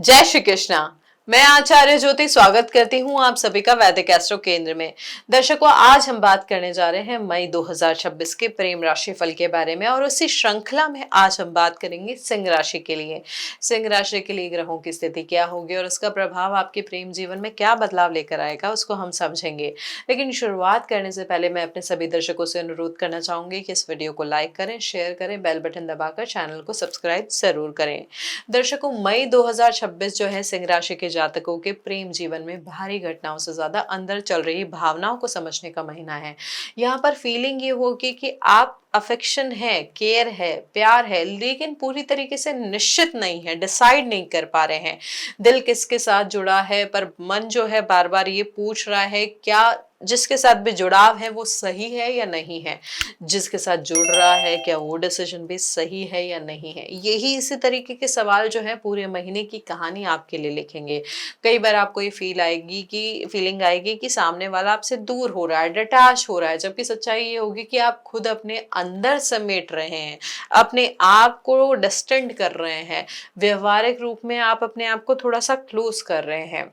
जय श्री कृष्णा। मैं आचार्य ज्योति स्वागत करती हूँ आप सभी का वैदिक एस्ट्रो केंद्र में। दर्शकों, आज हम बात करने जा रहे हैं मई 2026 के प्रेम राशि फल के बारे में और उसी श्रृंखला में आज हम बात करेंगे सिंह राशि के लिए। सिंह राशि के लिए ग्रहों की स्थिति क्या होगी और उसका प्रभाव आपके प्रेम जीवन में क्या बदलाव लेकर आएगा, उसको हम समझेंगे। लेकिन शुरुआत करने से पहले मैं अपने सभी दर्शकों से अनुरोध करना चाहूंगी कि इस वीडियो को लाइक करें, शेयर करें, बेल बटन दबाकर चैनल को सब्सक्राइब जरूर करें। दर्शकों, मई 2026 जो है सिंह राशि के जातकों के प्रेम जीवन में भारी घटनाओं से ज्यादा अंदर चल रही भावनाओं को समझने का महीना है। यहाँ पर फीलिंग ये होगी कि आप अफेक्शन है, केयर है, प्यार है, लेकिन पूरी तरीके से निश्चित नहीं है, डिसाइड नहीं कर पा रहे हैं दिल किसके साथ जुड़ा है, पर मन जो है बार बार ये पूछ रहा है क्या जिसके साथ भी जुड़ाव है वो सही है या नहीं है, जिसके साथ जुड़ रहा है क्या वो डिसीजन भी सही है या नहीं है। यही इसी तरीके के सवाल जो है पूरे महीने की कहानी आपके लिए लिखेंगे। कई बार आपको ये फीलिंग आएगी कि सामने वाला आपसे दूर हो रहा है, डिटैच हो रहा है, जबकि सच्चाई ये होगी कि आप खुद अपने अंदर समेट रहे हैं, अपने आप को डिस्टेंट कर रहे हैं, व्यवहारिक रूप में आप अपने आप को थोड़ा सा क्लोज कर रहे हैं।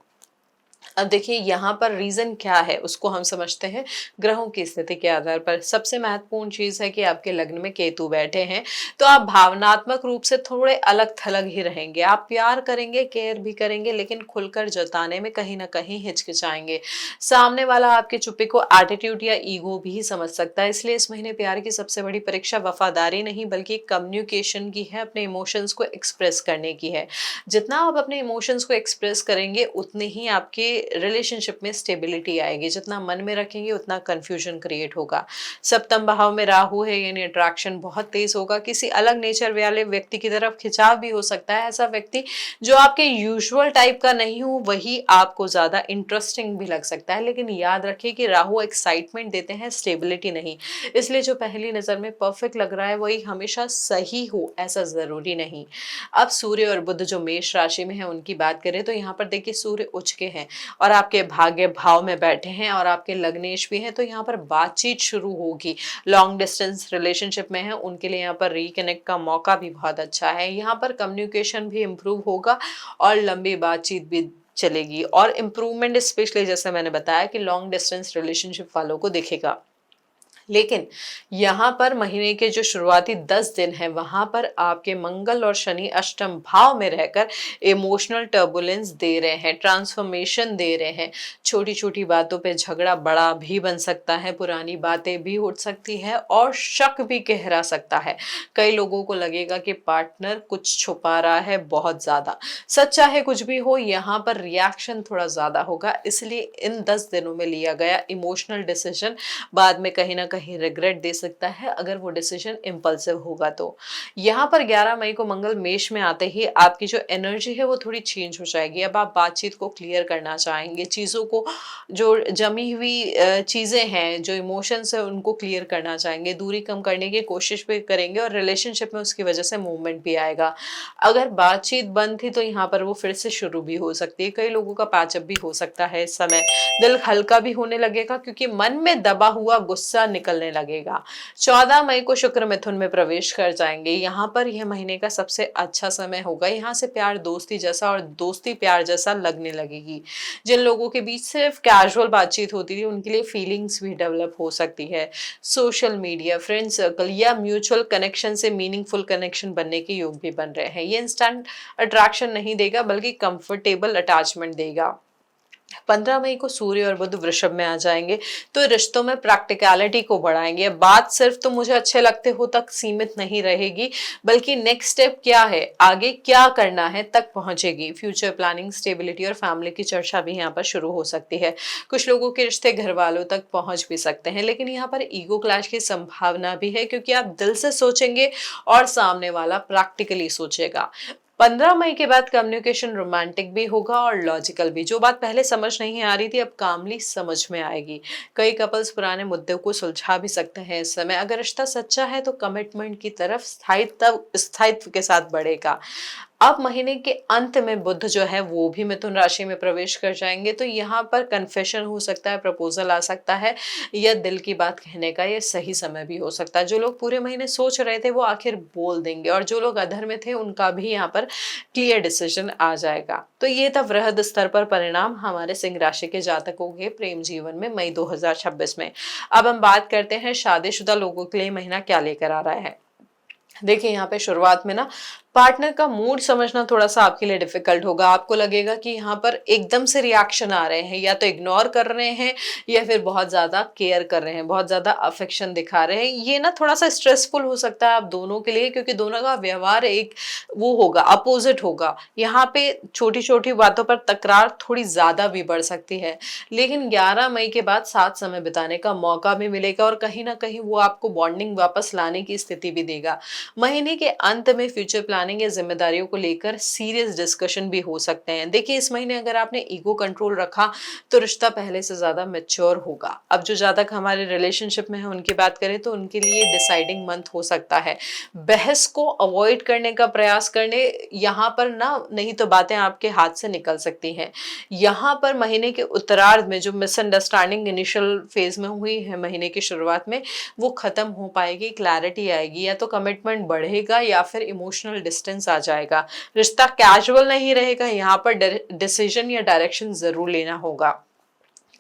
अब देखिए यहाँ पर रीजन क्या है उसको हम समझते हैं ग्रहों की स्थिति के आधार पर। सबसे महत्वपूर्ण चीज है कि आपके लग्न में केतु बैठे हैं, तो आप भावनात्मक रूप से थोड़े अलग थलग ही रहेंगे। आप प्यार करेंगे, केयर भी करेंगे, लेकिन खुलकर जताने में कहीं ना कहीं हिचकिचाएंगे। सामने वाला आपके चुप्पी को एटीट्यूड या ईगो भी समझ सकता है। इसलिए इस महीने प्यार की सबसे बड़ी परीक्षा वफादारी नहीं बल्कि कम्युनिकेशन की है, अपने इमोशंस को एक्सप्रेस करने की है। जितना आप अपने इमोशंस को एक्सप्रेस करेंगे उतने ही आपके रिलेशनशिप में स्टेबिलिटी आएगी। जितना मन में रखेंगे उतना कंफ्यूजन क्रिएट होगा। सप्तम भाव में राहु है, यानी अट्रैक्शन बहुत तेज होगा। किसी अलग नेचर वाले व्यक्ति की तरफ खिंचाव भी हो सकता है। ऐसा व्यक्ति जो आपके यूजुअल टाइप का नहीं हो वही आपको ज्यादा इंटरेस्टिंग भी लग सकता है। लेकिन याद रखिए कि राहु एक्साइटमेंट देते हैं, स्टेबिलिटी नहीं। इसलिए जो पहली नजर में परफेक्ट लग रहा है वही हमेशा सही हो ऐसा जरूरी नहीं। अब सूर्य और बुध जो मेष राशि में है उनकी बात करें तो यहाँ पर देखिए सूर्य उच्च के हैं और आपके भाग्य भाव में बैठे हैं और आपके लग्नेश भी हैं, तो यहाँ पर बातचीत शुरू होगी। लॉन्ग डिस्टेंस रिलेशनशिप में है उनके लिए यहाँ पर रिकनेक्ट का मौका भी बहुत अच्छा है। यहाँ पर कम्युनिकेशन भी इम्प्रूव होगा और लंबी बातचीत भी चलेगी और इम्प्रूवमेंट स्पेशली जैसे मैंने बताया कि लॉन्ग डिस्टेंस रिलेशनशिप वालों को दिखेगा। लेकिन यहाँ पर महीने के जो शुरुआती 10 दिन है वहां पर आपके मंगल और शनि अष्टम भाव में रहकर इमोशनल टर्बुलेंस दे रहे हैं, ट्रांसफॉर्मेशन दे रहे हैं। छोटी छोटी बातों पे झगड़ा बड़ा भी बन सकता है, पुरानी बातें भी उठ सकती है और शक भी गहरा सकता है। कई लोगों को लगेगा कि पार्टनर कुछ छुपा रहा है बहुत ज्यादा। सच चाहे कुछ भी हो, यहाँ पर रिएक्शन थोड़ा ज्यादा होगा। इसलिए इन 10 दिनों में लिया गया इमोशनल डिसीजन बाद में कहीं ना कहीं रिग्रेट दे सकता है अगर वो डिसीजन इम्पल्सिव होगा। तो यहाँ पर 11 मई को मंगल मेष में आते ही आपकी जो एनर्जी है वो थोड़ी चेंज हो जाएगी। अब आप बातचीत को क्लियर करना चाहेंगे, चीजों को जो जमी हुई चीजें हैं, जो इमोशंस है उनको क्लियर करना चाहेंगे, दूरी कम करने की कोशिश भी करेंगे और रिलेशनशिप में उसकी वजह से मूवमेंट भी आएगा। अगर बातचीत बंद थी तो यहाँ पर वो फिर से शुरू भी हो सकती है। कई लोगों का पैचअप भी हो सकता है इस समय। दिल हल्का भी होने लगेगा क्योंकि मन में दबा हुआ गुस्सा निकलने लगेगा। 14 मई को शुक्र मिथुन में प्रवेश कर जाएंगे। यहाँ पर यह महीने का सबसे अच्छा समय होगा। यहाँ से प्यार दोस्ती जैसा और दोस्ती प्यार जैसा लगने लगेगी। जिन लोगों के बीच सिर्फ कैजुअल बातचीत होती थी उनके लिए फीलिंग्स भी डेवलप हो सकती है। सोशल मीडिया, फ्रेंड सर्कल या म्यूचुअल कनेक्शन से मीनिंगफुल कनेक्शन बनने के योग भी बन रहे हैं। ये इंस्टेंट अट्रैक्शन नहीं देगा बल्कि कंफर्टेबल अटैचमेंट देगा। 15 मई को सूर्य और बुध वृषभ में आ जाएंगे, तो रिश्तों में प्रैक्टिकलिटी को बढ़ाएंगे। बात सिर्फ तो मुझे अच्छे लगते हो तक सीमित नहीं रहेगी बल्कि नेक्स्ट स्टेप क्या है, आगे क्या करना है तक पहुंचेगी। फ्यूचर प्लानिंग, स्टेबिलिटी और फैमिली की चर्चा भी यहाँ पर शुरू हो सकती है। कुछ लोगों के रिश्ते घर वालों तक पहुंच भी सकते हैं, लेकिन यहाँ पर ईगो क्लैश की संभावना भी है क्योंकि आप दिल से सोचेंगे और सामने वाला प्रैक्टिकली सोचेगा। 15 मई के बाद कम्युनिकेशन रोमांटिक भी होगा और लॉजिकल भी। जो बात पहले समझ नहीं आ रही थी अब कामली समझ में आएगी। कई कपल्स पुराने मुद्दों को सुलझा भी सकते हैं इस समय। अगर रिश्ता सच्चा है तो कमिटमेंट की तरफ स्थायित्व के साथ बढ़ेगा। अब महीने के अंत में बुध जो है वो भी मिथुन राशि में प्रवेश कर जाएंगे, तो यहाँ पर कन्फेशन हो सकता है, प्रपोजल आ सकता है, या दिल की बात कहने का ये सही समय भी हो सकता है। जो लोग पूरे महीने सोच रहे थे वो आखिर बोल देंगे, और जो लोग अधर में थे उनका भी यहाँ पर क्लियर डिसीजन आ जाएगा। तो ये था वृहद स्तर पर परिणाम हमारे सिंह राशि के जातकों के प्रेम जीवन में मई 2026 में। अब हम बात करते हैं शादीशुदा लोगों के लिए महीना क्या लेकर आ रहा है। देखिए, यहाँ पे शुरुआत में ना पार्टनर का मूड समझना थोड़ा सा आपके लिए डिफिकल्ट होगा। आपको लगेगा कि यहाँ पर एकदम से रिएक्शन आ रहे हैं, या तो इग्नोर कर रहे हैं या फिर बहुत ज्यादा केयर कर रहे हैं, बहुत ज्यादा अफेक्शन दिखा रहे हैं। ये ना थोड़ा सा स्ट्रेसफुल हो सकता है आप दोनों के लिए, क्योंकि दोनों का व्यवहार एक वो होगा, अपोजिट होगा। यहाँ पे छोटी छोटी बातों पर तकरार थोड़ी ज्यादा भी बढ़ सकती है, लेकिन 11 मई के बाद साथ समय बिताने का मौका भी मिलेगा, और कहीं ना कहीं वो आपको बॉन्डिंग वापस लाने की स्थिति भी देगा। महीने के अंत में फ्यूचर प्लानिंग या जिम्मेदारियों को लेकर सीरियस डिस्कशन भी हो सकते हैं। देखिए, इस महीने अगर आपने ईगो कंट्रोल रखा तो रिश्ता पहले से ज्यादा मैच्योर होगा। अब जो जातक हमारे रिलेशनशिप में है उनकी बात करें तो उनके लिए डिसाइडिंग मंथ हो सकता है। बहस को अवॉइड करने का प्रयास करने यहाँ पर ना, नहीं तो बातें आपके हाथ से निकल सकती हैं। यहाँ पर महीने के उत्तरार्ध में जो मिसअंडरस्टैंडिंग इनिशियल फेज में हुई है महीने की शुरुआत में, वो खत्म हो पाएगी, क्लैरिटी आएगी, या तो कमिटमेंट बढ़ेगा या फिर इमोशनल डिस्टेंस आ जाएगा। रिश्ता कैजुअल नहीं रहेगा, यहाँ पर डिसीजन या डायरेक्शन जरूर लेना होगा।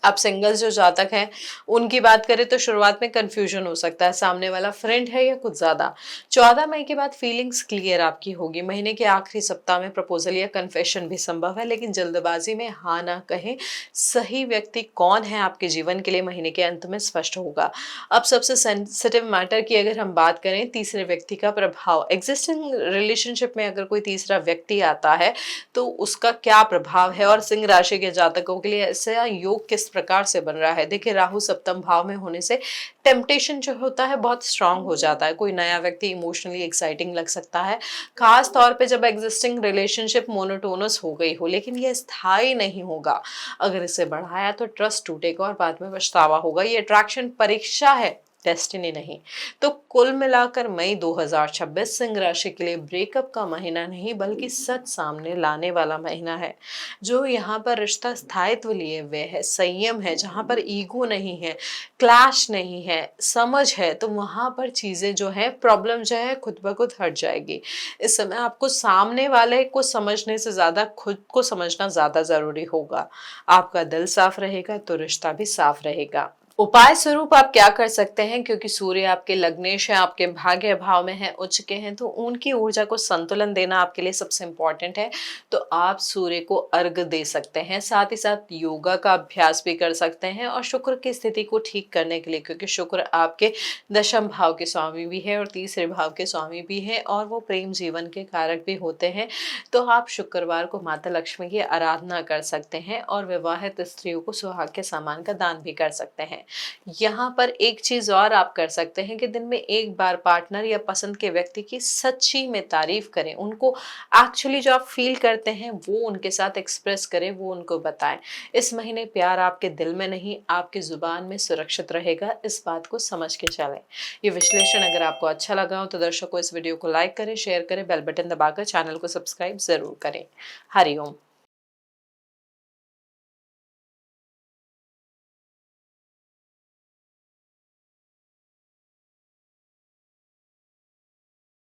अब सिंगल्स जो जातक हैं उनकी बात करें तो शुरुआत में कंफ्यूजन हो सकता है, सामने वाला फ्रेंड है या कुछ ज्यादा। 14 मई के बाद फीलिंग्स क्लियर आपकी होगी। महीने के आखिरी सप्ताह में प्रपोजल या कन्फेशन भी संभव है, लेकिन जल्दबाजी में हाँ ना कहें। सही व्यक्ति कौन है आपके जीवन के लिए महीने के अंत में स्पष्ट होगा। अब सबसे सेंसिटिव मैटर की अगर हम बात करें, तीसरे व्यक्ति का प्रभाव। एग्जिस्टिंग रिलेशनशिप में अगर कोई तीसरा व्यक्ति आता है तो उसका क्या प्रभाव है, और सिंह राशि के जातकों के लिए ऐसा योग किस प्रकार से बन रहा है। देखिए, राहु सप्तम भाव में होने से टेम्पटेशन जो होता है बहुत स्ट्रांग हो जाता है। कोई नया व्यक्ति इमोशनली एक्साइटिंग लग सकता है, खास तौर पे जब एग्जिस्टिंग रिलेशनशिप मोनोटोनस हो गई हो, लेकिन यह स्थायी नहीं होगा। अगर इसे बढ़ाया तो ट्रस्ट टूटेगा और बाद में पछतावा होगा। ये अट्रैक्शन परीक्षा है, डेस्टिनी नहीं। तो कुल मिलाकर मई 2026 सिंह राशि के लिए ब्रेकअप का महीना नहीं बल्कि सच सामने लाने वाला महीना है। जो यहाँ पर रिश्ता स्थायित्व लिए हुए है, संयम है, जहाँ पर ईगो नहीं है, क्लैश नहीं है, समझ है, तो वहां पर चीजें जो है, प्रॉब्लम जो है खुद ब खुद हट जाएगी। इस समय आपको सामने वाले को समझने से ज्यादा खुद को समझना ज्यादा जरूरी होगा। आपका दिल साफ रहेगा तो रिश्ता भी साफ रहेगा। उपाय स्वरूप आप क्या कर सकते हैं, क्योंकि सूर्य आपके लग्नेश है, आपके भाग्य भाव में है, उच्च के हैं, तो उनकी ऊर्जा को संतुलन देना आपके लिए सबसे इंपॉर्टेंट है। तो आप सूर्य को अर्घ दे सकते हैं, साथ ही साथ योगा का अभ्यास भी कर सकते हैं, और शुक्र की स्थिति को ठीक करने के लिए, क्योंकि शुक्र आपके दशम भाव के स्वामी भी है और तीसरे भाव के स्वामी भी है, और वो प्रेम जीवन के कारक भी होते हैं। तो आप शुक्रवार को माता लक्ष्मी की आराधना कर सकते हैं, और विवाहित स्त्रियों को सुहाग के सामान का दान भी कर सकते हैं। यहाँ पर एक चीज और आप कर सकते हैं कि दिन में एक बार पार्टनर या पसंद के व्यक्ति की सच्ची में तारीफ करें। उनको एक्चुअली जो आप फील करते हैं वो उनके साथ एक्सप्रेस करें, वो उनको बताएं। इस महीने प्यार आपके दिल में नहीं, आपकी जुबान में सुरक्षित रहेगा। इस बात को समझ के चलें। ये विश्लेषण अगर आपको अच्छा लगा हो तो दर्शकों इस वीडियो को लाइक करें, शेयर करें, बेल बटन दबाकर चैनल को सब्सक्राइब जरूर करें। हरिओम।